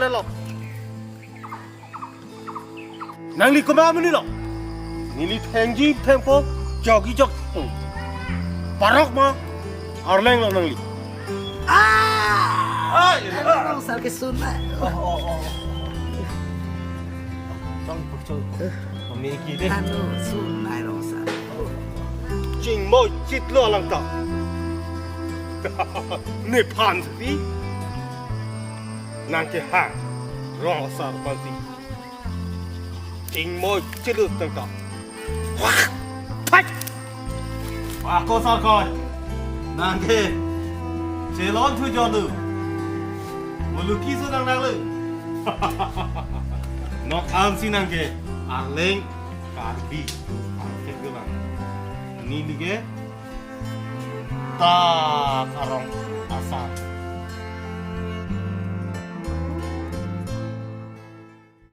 le lo nang li ko ma ni lo ni li theng ji theng po jogi jog parok ma arleng lo nang li Orang sakit sunat. Trong cuộc chơi memiliki deh Anu sunat orang sakit. jing mo chit lo lang ta ne pan si nang ke ha ro sar pan si jing mo chit lo tang ta wah phách wah cô sao coi nang ke celon thu cho lu melukis orang nang lu nok am si nang ke arleng karbi ke gelang ni lige ta karong